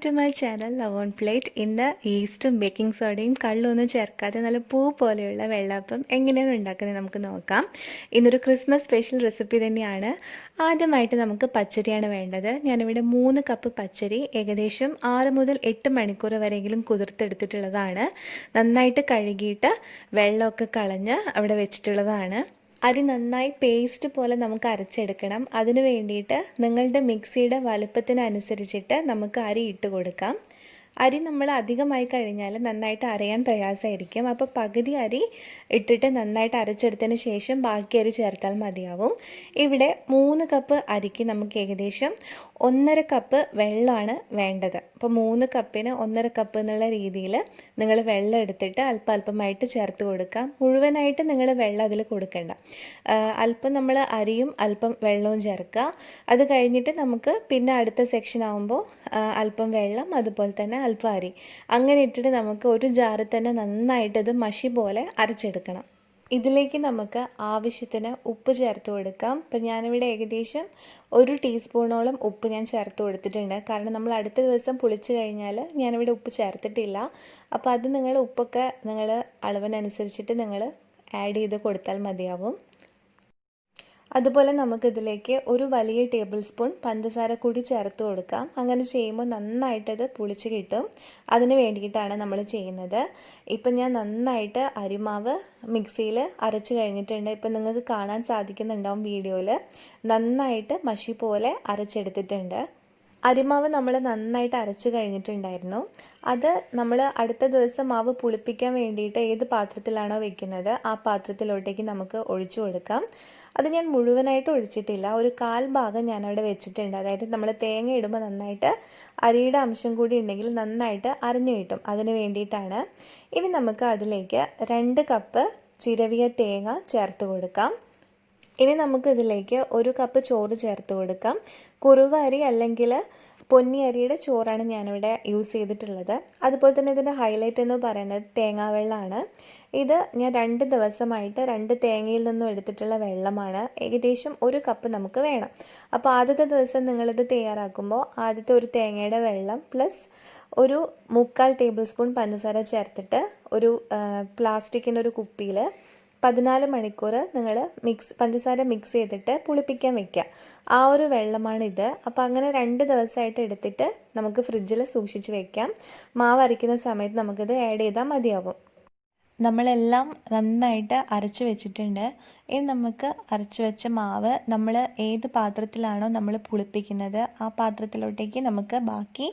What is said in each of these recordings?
To my channel love on plate. ഇന്ന് ഈസ്റ്റും baking സോഡയും കള്ളൊന്നും ചേർക്കാതെ നല്ല പൂ പോലെയുള്ള വെള്ളപ്പം എങ്ങനെയാണ് ഉണ്ടാക്കുന്നത് നമുക്ക് നോക്കാം. ഇന്നൊരു ക്രിസ്മസ് സ്പെഷ്യൽ റെസിപ്പി തന്നെയാണ്. ആദ്യമായിട്ട് നമുക്ക് പച്ചരിയാണ് വേണ്ടത്. ഞാനിവിടെ 3 കപ്പ് പച്ചരി ഏകദേശം 6 മുതൽ 8 മണിക്കൂർ വരെയെങ്കിലും കുതിർത്തെടുത്തിട്ടുള്ളതാണ്. നന്നായിട്ട് കഴുകിയിട്ട് വെള്ളമൊക്കെ കളഞ്ഞ് അവിടെ വെച്ചിട്ടുള്ളതാണ്. അരി നന്നായി പേസ്റ്റ് പോലെ നമുക്ക് അരച്ചെടുക്കണം. അതിന് വേണ്ടിയിട്ട് നിങ്ങളുടെ മിക്സിയുടെ വലുപ്പത്തിനനുസരിച്ചിട്ട് നമുക്ക് അരി ഇട്ട് കൊടുക്കാം. അരി നമ്മൾ അധികമായി കഴിഞ്ഞാൽ നന്നായിട്ട് അരയാൻ പ്രയാസമായിരിക്കും. അപ്പോൾ പകുതി അരി ഇട്ടിട്ട് നന്നായിട്ട് അരച്ചെടുത്തതിന് ശേഷം ബാക്കി അരി ചേർത്താൽ മതിയാവും. ഇവിടെ 3 കപ്പ് അരിക്ക് നമുക്ക് ഏകദേശം 1.5 കപ്പ് വെള്ളമാണ് വേണ്ടത്. അപ്പോൾ 3 കപ്പിന് 1.5 കപ്പ് എന്നുള്ള രീതിയിൽ നിങ്ങൾ വെള്ളം എടുത്തിട്ട് അല്പമായിട്ട് ചേർത്ത് കൊടുക്കാം. മുഴുവനായിട്ട് നിങ്ങൾ വെള്ളം അതിൽ കൊടുക്കണ്ട. അല്പം നമ്മൾ അരിയും അല്പം വെള്ളവും ചേർക്കുക. അത് കഴിഞ്ഞിട്ട് നമുക്ക് പിന്നെ അടുത്ത സെക്ഷൻ ആകുമ്പോൾ അല്പം വെള്ളം അതുപോലെ തന്നെ അല്പം അരി അങ്ങനെ ഇട്ടിട്ട് നമുക്ക് ഒരു ജാറിൽ തന്നെ നന്നായിട്ട് ഇത് മഷി പോലെ അരച്ചെടുക്കണം. ഇതിലേക്ക് നമുക്ക് ആവശ്യത്തിന് ഉപ്പ് ചേർത്ത് കൊടുക്കാം. ഇപ്പം ഞാനിവിടെ ഏകദേശം 1 ടീസ്പൂണോളം ഉപ്പ് ഞാൻ ചേർത്ത് കൊടുത്തിട്ടുണ്ട്. കാരണം നമ്മൾ അടുത്ത ദിവസം പുളിച്ച് കഴിഞ്ഞാൽ ഞാനിവിടെ ഉപ്പ് ചേർത്തിട്ടില്ല. അപ്പോൾ അത് നിങ്ങൾ ഉപ്പൊക്കെ നിങ്ങൾ അളവിനനുസരിച്ചിട്ട് നിങ്ങൾ ആഡ് ചെയ്ത് കൊടുത്താൽ മതിയാവും. അതുപോലെ നമുക്കിതിലേക്ക് ഒരു വലിയ ടേബിൾ സ്പൂൺ പഞ്ചസാര കൂടി ചേർത്ത് കൊടുക്കാം. അങ്ങനെ ചെയ്യുമ്പോൾ നന്നായിട്ടത് പുളിച്ച് കിട്ടും. അതിന് വേണ്ടിയിട്ടാണ് നമ്മൾ ചെയ്യുന്നത്. ഇപ്പം ഞാൻ നന്നായിട്ട് അരിമാവ് മിക്സിയിൽ അരച്ച് കഴിഞ്ഞിട്ടുണ്ട്. ഇപ്പം നിങ്ങൾക്ക് കാണാൻ സാധിക്കുന്നുണ്ടാവും വീഡിയോയിൽ. നന്നായിട്ട് മഷി പോലെ അരച്ചെടുത്തിട്ടുണ്ട്. അരിമാവ് നമ്മൾ നന്നായിട്ട് അരച്ച് കഴിഞ്ഞിട്ടുണ്ടായിരുന്നു. അത് നമ്മൾ അടുത്ത ദിവസം മാവ് പുളിപ്പിക്കാൻ വേണ്ടിയിട്ട് ഏത് പാത്രത്തിലാണോ വെക്കുന്നത് ആ പാത്രത്തിലോട്ടേക്ക് നമുക്ക് ഒഴിച്ചു കൊടുക്കാം. അത് ഞാൻ മുഴുവനായിട്ട് ഒഴിച്ചിട്ടില്ല. ഒരു 1/4 ഭാഗം ഞാനവിടെ വെച്ചിട്ടുണ്ട്. അതായത് നമ്മൾ തേങ്ങ ഇടുമ്പോൾ നന്നായിട്ട് അരിയുടെ അംശം കൂടി ഉണ്ടെങ്കിൽ നന്നായിട്ട് അരഞ്ഞു കിട്ടും. അതിന് വേണ്ടിയിട്ടാണ്. ഇനി നമുക്ക് അതിലേക്ക് 2 കപ്പ് ചിരവിയ തേങ്ങ ചേർത്ത് കൊടുക്കാം. ഇനി നമുക്ക് ഇതിലേക്ക് 1 കപ്പ് ചോറ് ചേർത്ത് കൊടുക്കാം. കുറുവ അരി അല്ലെങ്കിൽ പൊന്നി അരിയുടെ ചോറാണ് ഞാനിവിടെ യൂസ് ചെയ്തിട്ടുള്ളത്. അതുപോലെ തന്നെ ഇതിൻ്റെ ഹൈലൈറ്റ് എന്ന് പറയുന്നത് തേങ്ങാവെള്ളമാണ്. ഇത് ഞാൻ 2 ദിവസമായിട്ട് 2 തേങ്ങയിൽ നിന്നും എടുത്തിട്ടുള്ള വെള്ളമാണ്. ഏകദേശം 1 കപ്പ് നമുക്ക് വേണം. അപ്പോൾ ആദ്യത്തെ ദിവസം നിങ്ങളിത് തയ്യാറാക്കുമ്പോൾ ആദ്യത്തെ ഒരു തേങ്ങയുടെ വെള്ളം പ്ലസ് ഒരു 3/4 ടേബിൾ സ്പൂൺ പഞ്ചസാര ചേർത്തിട്ട് ഒരു പ്ലാസ്റ്റിക്കിൻ്റെ ഒരു കുപ്പിയിൽ 14 മണിക്കൂർ നിങ്ങൾ പഞ്ചസാര മിക്സ് ചെയ്തിട്ട് പുളിപ്പിക്കാൻ വെക്കുക. ആ ഒരു വെള്ളമാണിത്. അപ്പോൾ അങ്ങനെ 2 ദിവസമായിട്ട് എടുത്തിട്ട് നമുക്ക് ഫ്രിഡ്ജിൽ സൂക്ഷിച്ച് വെക്കാം. മാവ് അരയ്ക്കുന്ന സമയത്ത് നമുക്കിത് ആഡ് ചെയ്താൽ മതിയാവും. നമ്മളെല്ലാം നന്നായിട്ട് അരച്ച് വെച്ചിട്ടുണ്ട്. ഇനി നമുക്ക് അരച്ച് വെച്ച മാവ് നമ്മൾ ഏത് പാത്രത്തിലാണോ നമ്മൾ പുളിപ്പിക്കുന്നത് ആ പാത്രത്തിലോട്ടേക്ക് നമുക്ക് ബാക്കി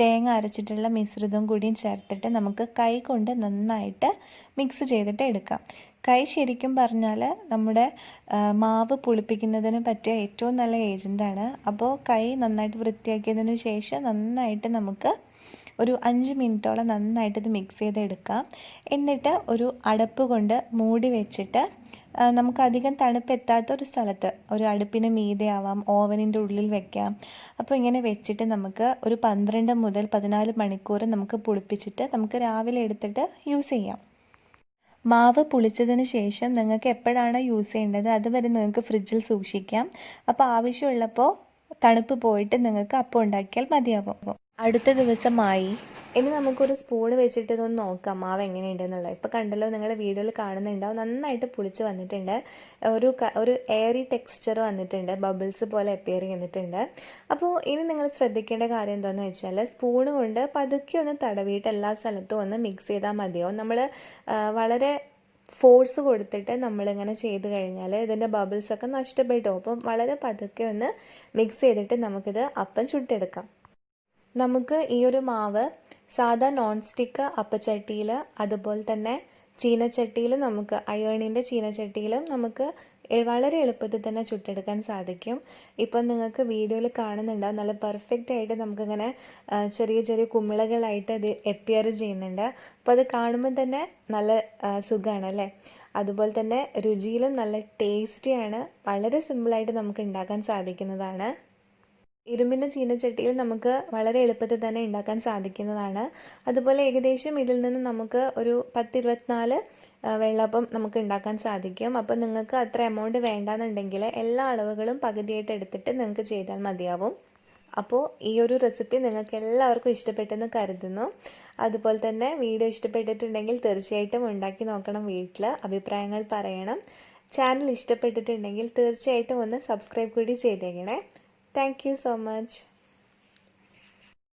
തേങ്ങ അരച്ചിട്ടുള്ള മിശ്രിതം കൂടിയും ചേർത്തിട്ട് നമുക്ക് കൈ കൊണ്ട് നന്നായിട്ട് മിക്സ് ചെയ്തിട്ട് എടുക്കാം. കൈ ശരിക്കും പറഞ്ഞാൽ നമ്മുടെ മാവ് പുളിപ്പിക്കുന്നതിന് പറ്റിയ ഏറ്റവും നല്ല ഏജൻറ്റാണ്. അപ്പോൾ കൈ നന്നായിട്ട് വൃത്തിയാക്കിയതിന് ശേഷം നന്നായിട്ട് നമുക്ക് ഒരു 5 മിനിറ്റോളം നന്നായിട്ട് ഇത് മിക്സ് ചെയ്തെടുക്കാം. എന്നിട്ട് ഒരു അടപ്പ് കൊണ്ട് മൂടി വെച്ചിട്ട് നമുക്കധികം തണുപ്പെത്താത്ത ഒരു സ്ഥലത്ത് ഒരു അടുപ്പിന് മീതെ ആവാം, ഓവനിൻ്റെ ഉള്ളിൽ വെക്കാം. അപ്പോൾ ഇങ്ങനെ വെച്ചിട്ട് നമുക്ക് ഒരു 12 മുതൽ 14 മണിക്കൂർ നമുക്ക് പുളിപ്പിച്ചിട്ട് നമുക്ക് രാവിലെ എടുത്തിട്ട് യൂസ് ചെയ്യാം. മാവ് പുളിച്ചതിന് ശേഷം നിങ്ങൾക്ക് എപ്പോഴാണ് യൂസ് ചെയ്യേണ്ടത് അതുവരെ നിങ്ങൾക്ക് ഫ്രിഡ്ജിൽ സൂക്ഷിക്കാം. അപ്പോൾ ആവശ്യമുള്ളപ്പോൾ തണുപ്പ് പോയിട്ട് നിങ്ങൾക്ക് അപ്പം ഉണ്ടാക്കിയാൽ മതിയാവും. അടുത്ത ദിവസമായി. ഇനി നമുക്കൊരു സ്പൂൺ വെച്ചിട്ട് ഇതൊന്ന് നോക്കാം മാവ് എങ്ങനെയുണ്ടെന്നുള്ളത്. ഇപ്പോൾ കണ്ടല്ലോ, നിങ്ങൾ വീഡിയോയിൽ കാണുന്നുണ്ടാവും. നന്നായിട്ട് പുളിച്ച് വന്നിട്ടുണ്ട്. ഒരു എയറി ടെക്സ്ചർ വന്നിട്ടുണ്ട്. ബബിൾസ് പോലെ അപ്പിയർ ചെയ്തിട്ടുണ്ട്. അപ്പോൾ ഇനി നിങ്ങൾ ശ്രദ്ധിക്കേണ്ട കാര്യം എന്താണെന്ന് വെച്ചാൽ സ്പൂണ് കൊണ്ട് പതുക്കെ ഒന്ന് തടവിയിട്ട് എല്ലാ സ്ഥലത്തും ഒന്ന് മിക്സ് ചെയ്താൽ മതിയാവും. നമ്മൾ വളരെ ഫോഴ്സ് കൊടുത്തിട്ട് നമ്മളിങ്ങനെ ചെയ്ത് കഴിഞ്ഞാൽ ഇതിൻ്റെ ബബിൾസൊക്കെ നഷ്ടപ്പെട്ടു. അപ്പം വളരെ പതുക്കെ ഒന്ന് മിക്സ് ചെയ്തിട്ട് നമുക്കിത് അപ്പം ചുട്ടെടുക്കാം. നമുക്ക് ഈ ഒരു മാവ് സാധാ നോൺ സ്റ്റിക്ക് അപ്പച്ചട്ടിയിൽ അതുപോലെ തന്നെ ചീനച്ചട്ടിയിൽ നമുക്ക് അയേണിൻ്റെ ചീനച്ചട്ടിയിലും നമുക്ക് വളരെ എളുപ്പത്തിൽ തന്നെ ചുട്ടെടുക്കാൻ സാധിക്കും. ഇപ്പം നിങ്ങൾക്ക് വീഡിയോയിൽ കാണുന്നുണ്ടാവും നല്ല പെർഫെക്റ്റ് ആയിട്ട് നമുക്കിങ്ങനെ ചെറിയ ചെറിയ കുമിളകളായിട്ട് അത് അപ്പിയർ ചെയ്യുന്നുണ്ട്. അപ്പോൾ അത് കാണുമ്പോൾ തന്നെ നല്ല സുഖമാണ് അല്ലേ. അതുപോലെ തന്നെ രുചിയിലും നല്ല ടേസ്റ്റിയാണ്. വളരെ സിമ്പിളായിട്ട് നമുക്ക് ഉണ്ടാക്കാൻ സാധിക്കുന്നതാണ്. ഇരുമ്പിൻ്റെ ചീനച്ചട്ടിയിൽ നമുക്ക് വളരെ എളുപ്പത്തിൽ തന്നെ ഉണ്ടാക്കാൻ സാധിക്കുന്നതാണ്. അതുപോലെ ഏകദേശം ഇതിൽ നിന്ന് നമുക്ക് ഒരു 10-24 വെള്ളപ്പം നമുക്ക് ഉണ്ടാക്കാൻ സാധിക്കും. അപ്പോൾ നിങ്ങൾക്ക് അത്ര എമൗണ്ട് വേണ്ടാന്നുണ്ടെങ്കിൽ എല്ലാ അളവുകളും പകുതിയായിട്ട് എടുത്തിട്ട് നിങ്ങൾക്ക് ചെയ്താൽ മതിയാവും. അപ്പോൾ ഈ ഒരു റെസിപ്പി നിങ്ങൾക്ക് എല്ലാവർക്കും ഇഷ്ടപ്പെട്ടെന്ന് കരുതുന്നു. അതുപോലെ തന്നെ വീഡിയോ ഇഷ്ടപ്പെട്ടിട്ടുണ്ടെങ്കിൽ തീർച്ചയായിട്ടും ഉണ്ടാക്കി നോക്കണം. വീട്ടിൽ അഭിപ്രായങ്ങൾ പറയണം. ചാനൽ ഇഷ്ടപ്പെട്ടിട്ടുണ്ടെങ്കിൽ തീർച്ചയായിട്ടും ഒന്ന് സബ്സ്ക്രൈബ് കൂടി ചെയ്തേക്കണേ. Thank you so much.